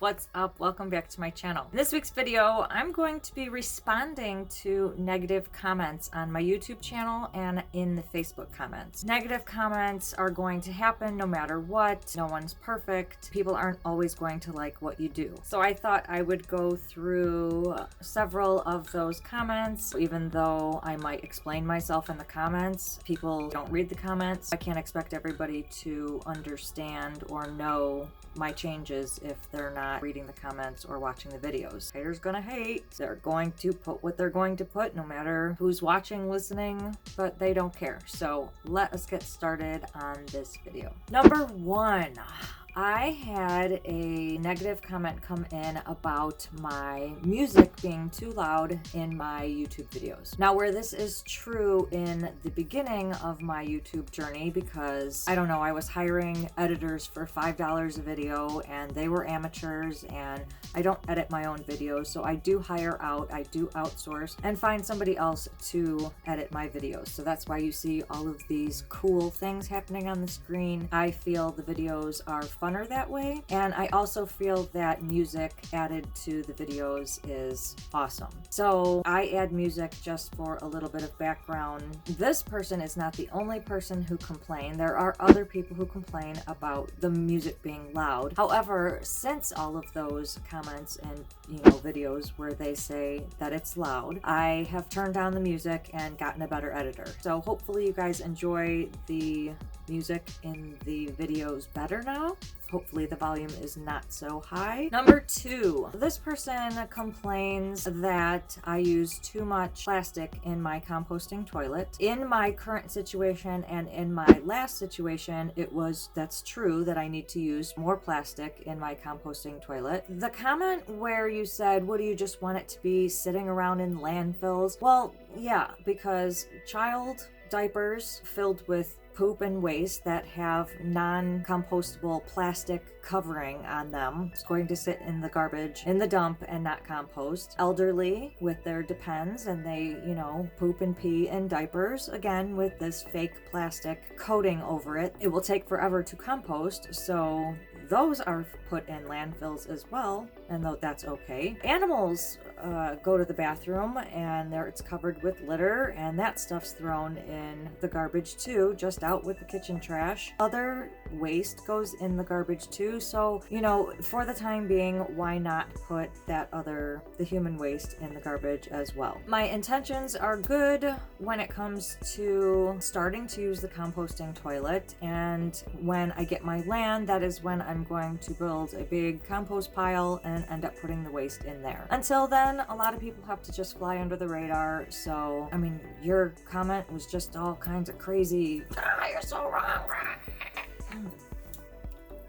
What's up? Welcome back to my channel. In this week's video, I'm going to be responding to negative comments on my YouTube channel and in the Facebook comments. Negative comments are going to happen no matter what. No one's perfect. People aren't always going to like what you do. So I thought I would go through several of those comments, even though I might explain myself in the comments. People don't read the comments. I can't expect everybody to understand or know my changes if they're not reading the comments or watching the videos. Haters gonna hate. They're going to put what they're going to put no matter who's watching, listening, but they don't care. So let us get started on this video. Number one, I had a negative comment come in about my music being too loud in my YouTube videos. Now, where this is true in the beginning of my YouTube journey, because I don't know, I was hiring editors for $5 a video and they were amateurs, and I don't edit my own videos, so I do hire out, I do outsource and find somebody else to edit my videos. So that's why you see all of these cool things happening on the screen. I feel the videos are funner that way, and I also feel that music added to the videos is awesome. So I add music just for a little bit of background. This person is not the only person who complained. There are other people who complain about the music being loud. However, since all of those comments and videos where they say that it's loud, I have turned down the music and gotten a better editor. So hopefully you guys enjoy the music in the videos better now. Hopefully the volume is not so high. Number two, this person complains that I use too much plastic in my composting toilet. In my current situation and in my last situation, that's true that I need to use more plastic in my composting toilet. The comment where you said, what do you just want it to be sitting around in landfills? Well, yeah, because child diapers filled with poop and waste that have non-compostable plastic covering on them. It's going to sit in the garbage, in the dump, and not compost. Elderly with their Depends, and they, poop and pee in diapers, again, with this fake plastic coating over it. It will take forever to compost, so those are put in landfills as well, and though that's okay. Animals go to the bathroom and it's covered with litter, and that stuff's thrown in the garbage too, just out with the kitchen trash. Other waste goes in the garbage too, so for the time being, why not put the human waste in the garbage as well? My intentions are good when it comes to starting to use the composting toilet, and when I get my land, that is when I'm going to build a big compost pile and end up putting the waste in there. Until then, a lot of people have to just fly under the radar. So, your comment was just all kinds of crazy. You're so wrong.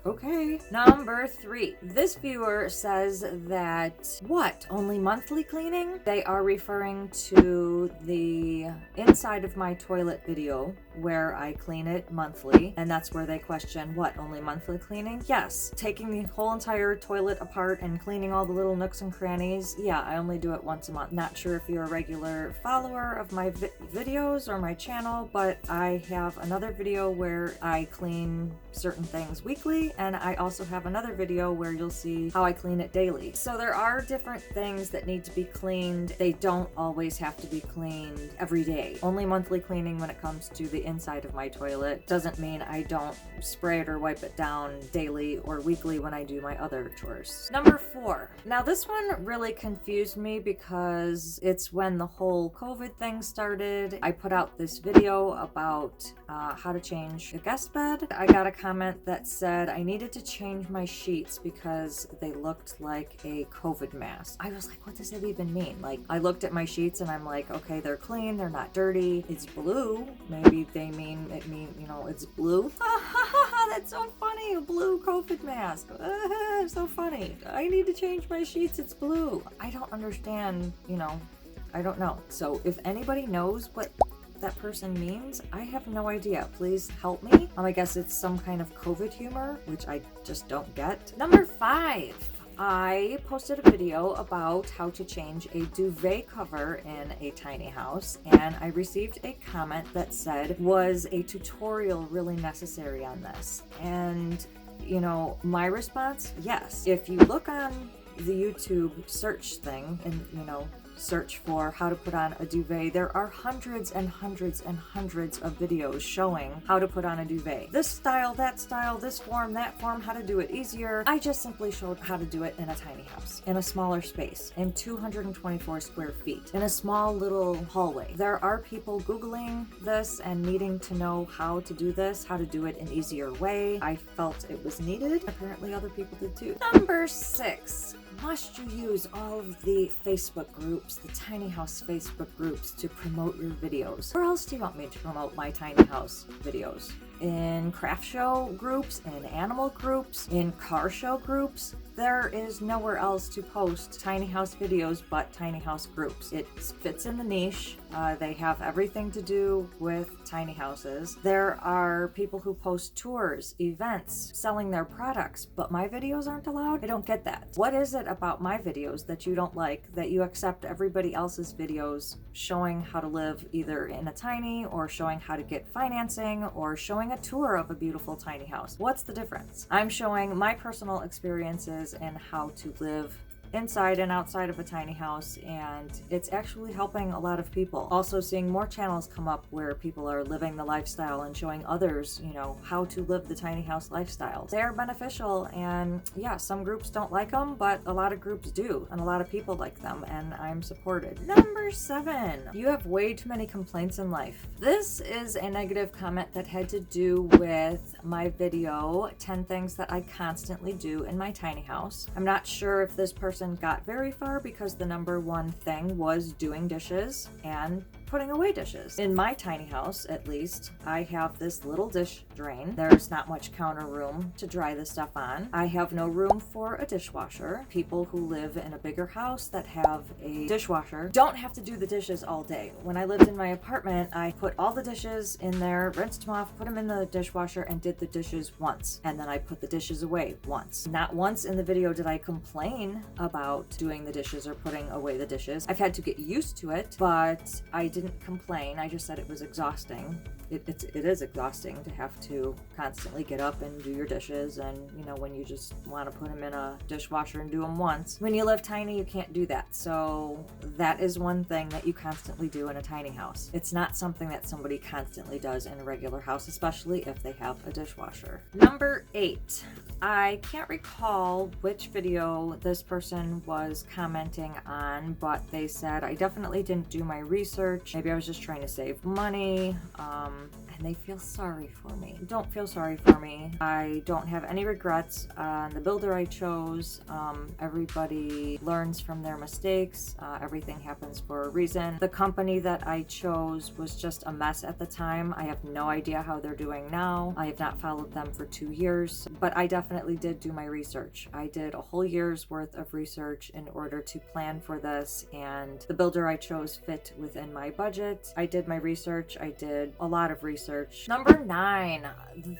Okay. Number three. This viewer says that, only monthly cleaning? They are referring to the inside of my toilet video where I clean it monthly, and that's where they question, only monthly cleaning? Yes. Taking the whole entire toilet apart and cleaning all the little nooks and crannies? Yeah, I only do it once a month. Not sure if you're a regular follower of my videos or my channel, but I have another video where I clean certain things weekly, and I also have another video where you'll see how I clean it daily. So there are different things that need to be cleaned. They don't always have to be cleaned every day. Only monthly cleaning when it comes to the inside of my toilet. Doesn't mean I don't spray it or wipe it down daily or weekly when I do my other chores. Number four. Now this one really confused me because it's when the whole COVID thing started. I put out this video about how to change a guest bed. I got a comment that said I needed to change my sheets because they looked like a COVID mask. I was like, what does that even mean? I looked at my sheets and I'm like, okay, they're clean, they're not dirty, it's blue. Maybe they mean it's blue. That's so funny, a blue COVID mask. So funny. I need to change my sheets, it's blue. I don't understand, I don't know. So if anybody knows what that person means, I have no idea. Please help me. I guess it's some kind of COVID humor, which I just don't get. Number five. I posted a video about how to change a duvet cover in a tiny house, and I received a comment that said, was a tutorial really necessary on this? And my response, yes. If you look on the YouTube search thing and, search for how to put on a duvet, there are hundreds and hundreds and hundreds of videos showing how to put on a duvet. This style, that style, this form, that form, how to do it easier. I just simply showed how to do it in a tiny house, in a smaller space, in 224 square feet, in a small little hallway. There are people Googling this and needing to know how to do this, how to do it an easier way. I felt it was needed. Apparently other people did too. Number 6. Must you use all of the Facebook groups, the tiny house Facebook groups, to promote your videos? Where else do you want me to promote my tiny house videos? In craft show groups, in animal groups, in car show groups? There is nowhere else to post tiny house videos but tiny house groups. It fits in the niche. They have everything to do with tiny houses. There are people who post tours, events, selling their products, but my videos aren't allowed? I don't get that. What is it about my videos that you don't like, that you accept everybody else's videos showing how to live either in a tiny, or showing how to get financing, or showing a tour of a beautiful tiny house? What's the difference? I'm showing my personal experiences and how to live inside and outside of a tiny house, and it's actually helping a lot of people. Also seeing more channels come up where people are living the lifestyle and showing others, how to live the tiny house lifestyle. They are beneficial, and yeah, some groups don't like them, but a lot of groups do, and a lot of people like them, and I'm supported. Number 7, you have way too many complaints in life. This is a negative comment that had to do with my video, 10 things that I constantly do in my tiny house. I'm not sure if this person got very far because the number one thing was doing dishes and putting away dishes. In my tiny house, at least, I have this little dish drain. There's not much counter room to dry the stuff on. I have no room for a dishwasher. People who live in a bigger house that have a dishwasher don't have to do the dishes all day. When I lived in my apartment, I put all the dishes in there, rinsed them off, put them in the dishwasher, and did the dishes once. And then I put the dishes away once. Not once in the video did I complain about doing the dishes or putting away the dishes. I've had to get used to it, but I didn't complain. I just said it was exhausting. It is exhausting to have to constantly get up and do your dishes, and when you just want to put them in a dishwasher and do them once. When you live tiny, you can't do that. So that is one thing that you constantly do in a tiny house. It's not something that somebody constantly does in a regular house, especially if they have a dishwasher. Number 8. I can't recall which video this person was commenting on, but they said, I definitely didn't do my research. Maybe I was just trying to save money. And they feel sorry for me. Don't feel sorry for me. I don't have any regrets on the builder I chose. Everybody learns from their mistakes. Everything happens for a reason. The company that I chose was just a mess at the time. I have no idea how they're doing now. I have not followed them for 2 years, but I definitely did do my research. I did a whole year's worth of research in order to plan for this, and the builder I chose fit within my budget. I did my research. I did a lot of research. Number 9,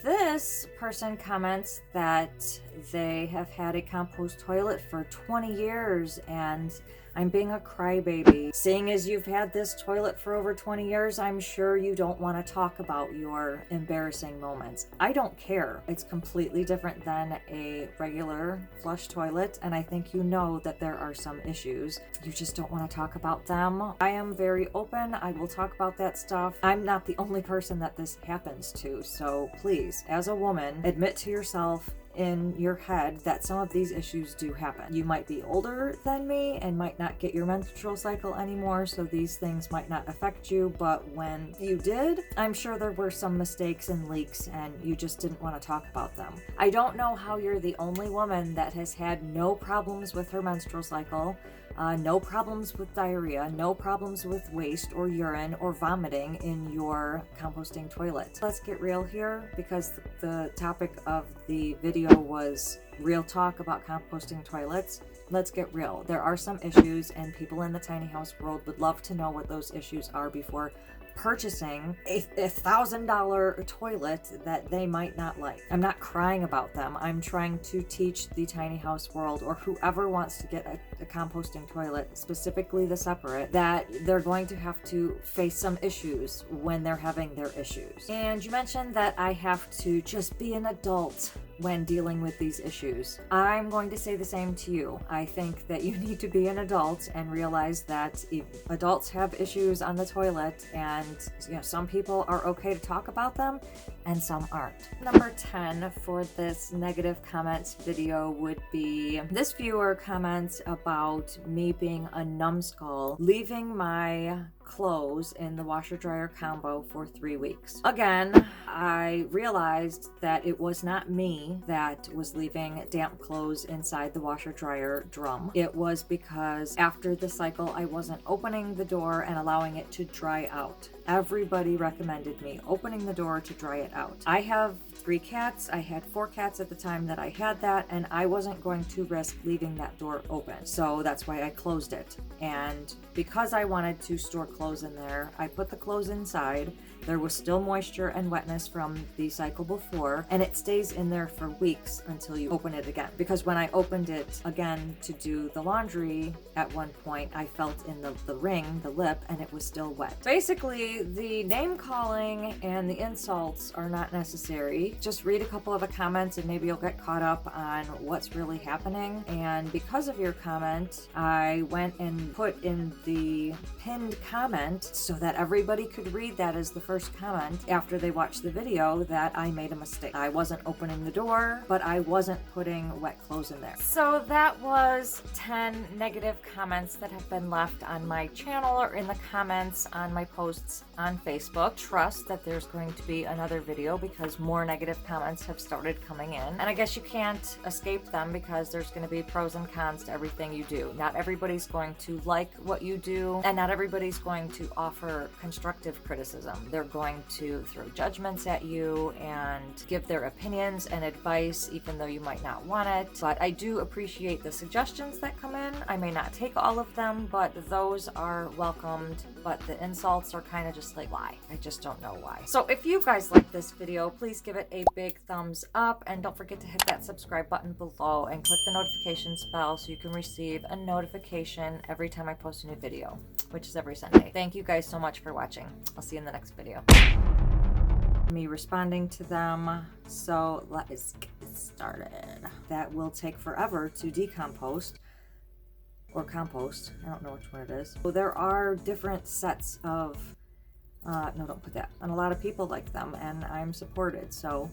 this person comments that they have had a compost toilet for 20 years, and I'm being a crybaby. Seeing as you've had this toilet for over 20 years, I'm sure you don't want to talk about your embarrassing moments. I don't care. It's completely different than a regular flush toilet, and I think you know that there are some issues. You just don't want to talk about them. I am very open. I will talk about that stuff. I'm not the only person that this happens to, so please, as a woman, admit to yourself in your head that some of these issues do happen. You might be older than me and might not get your menstrual cycle anymore, so these things might not affect you, but when you did, I'm sure there were some mistakes and leaks and you just didn't want to talk about them. I don't know how you're the only woman that has had no problems with her menstrual cycle, no problems with diarrhea, no problems with waste or urine or vomiting in your composting toilet. Let's get real here, because the topic of the video was real talk about composting toilets. Let's get real. There are some issues, and people in the tiny house world would love to know what those issues are before purchasing a $1,000 toilet that they might not like. I'm not crying about them. I'm trying to teach the tiny house world, or whoever wants to get a composting toilet, specifically the separate, that they're going to have to face some issues when they're having their issues. And you mentioned that I have to just be an adult when dealing with these issues. I'm going to say the same to you. I think that you need to be an adult and realize that adults have issues on the toilet, and some people are okay to talk about them and some aren't. Number 10 for this negative comments video would be this viewer comments about me being a numbskull, leaving my clothes in the washer dryer combo for 3 weeks. Again, I realized that it was not me that was leaving damp clothes inside the washer dryer drum. It was because after the cycle, I wasn't opening the door and allowing it to dry out. Everybody recommended me opening the door to dry it out. I have 3 cats. I had 4 cats at the time that I had that, and I wasn't going to risk leaving that door open. So that's why I closed it. And because I wanted to store clothes in there, I put the clothes inside. There was still moisture and wetness from the cycle before, and it stays in there for weeks until you open it again. Because when I opened it again to do the laundry, at one point I felt in the ring, the lip, and it was still wet. Basically, the name calling and the insults are not necessary. Just read a couple of the comments and maybe you'll get caught up on what's really happening. And because of your comment, I went and put in the pinned comment so that everybody could read that as the first comment after they watched the video that I made a mistake. I wasn't opening the door, but I wasn't putting wet clothes in there. So that was 10 negative comments that have been left on my channel or in the comments on my posts on Facebook. Trust that there's going to be another video because more negative comments have started coming in. And I guess you can't escape them because there's going to be pros and cons to everything you do. Not everybody's going to like what you do, and not everybody's going to offer constructive criticism. They're going to throw judgments at you and give their opinions and advice even though you might not want it. But I do appreciate the suggestions that come in. I may not take all of them, but those are welcomed. But the insults are kind of just like, why? I just don't know why. So if you guys like this video, please give it a big thumbs up, and don't forget to hit that subscribe button below and click the notifications bell so you can receive a notification every time I post a new video, which is every Sunday. Thank you guys so much for watching. I'll see you in the next video. Me responding to them, so let's get started. That will take forever to decompose or compost. I don't know which one it is. So there are different sets of no, don't put that. And a lot of people like them, and I'm supported, so